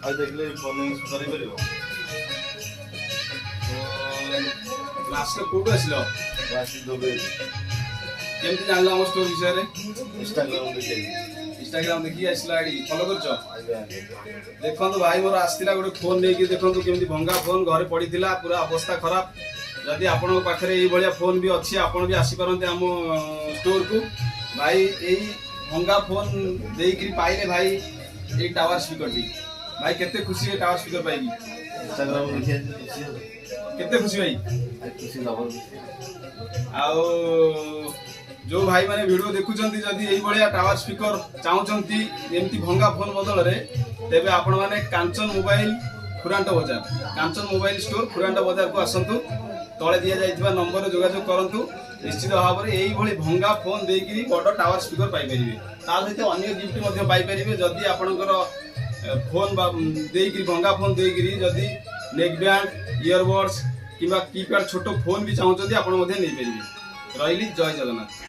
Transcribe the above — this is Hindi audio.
आज देखले फोन करि परिबो लास्ट कोड आसिलो वासी दोबे केमती जानला हम स्टोर विषय रे इंस्टाग्राम देखि आसिला आईडी फॉलो करछो देखंतु भाई मोर आस्तिला गोटे फोन नै कि देखंतु केमती भंगा फोन घरे पड़ीथिला पूरा अवस्था खराब जदि आपन पाखरे एई भलिया फोन भी अछि आपन भी आसी परंते हम स्टोर को भाई एई भंगा फोन देई कि पाइले भाई ए टावर स्पीकर दी भाई केते खुशी है टावर स्पीकर पाइबी इंस्टाग्राम देखि केते खुशी भाई खुशी जबर आओ जो भाई माने वीडियो देखुचंती जदि एई भलिया टावर स्पीकर चाहुचंती एमती भंगा फोन बदल रे तेबे आपण माने कांचन मोबाइल खुरांट मोबाइल स्टोर खुरांट बाजार को आसंतु तले दिया जाइथिबा नंबर जोगाजोग करंतु निश्चित भाव में यही भली भंगा फोन देकी बड़ टावर स्पीकर पाई परिबे ता सहित अन्य गिफ्ट मध्ये पाई परिबे जदि आपणकर फोन देकी भंगा फोन देकी जदि नेक बैंड ईयरबड्स किबा कीपैड छोटो फोन भी चाहुचंती आपण मध्ये नै परिबे रहिली जय जगन्नाथ।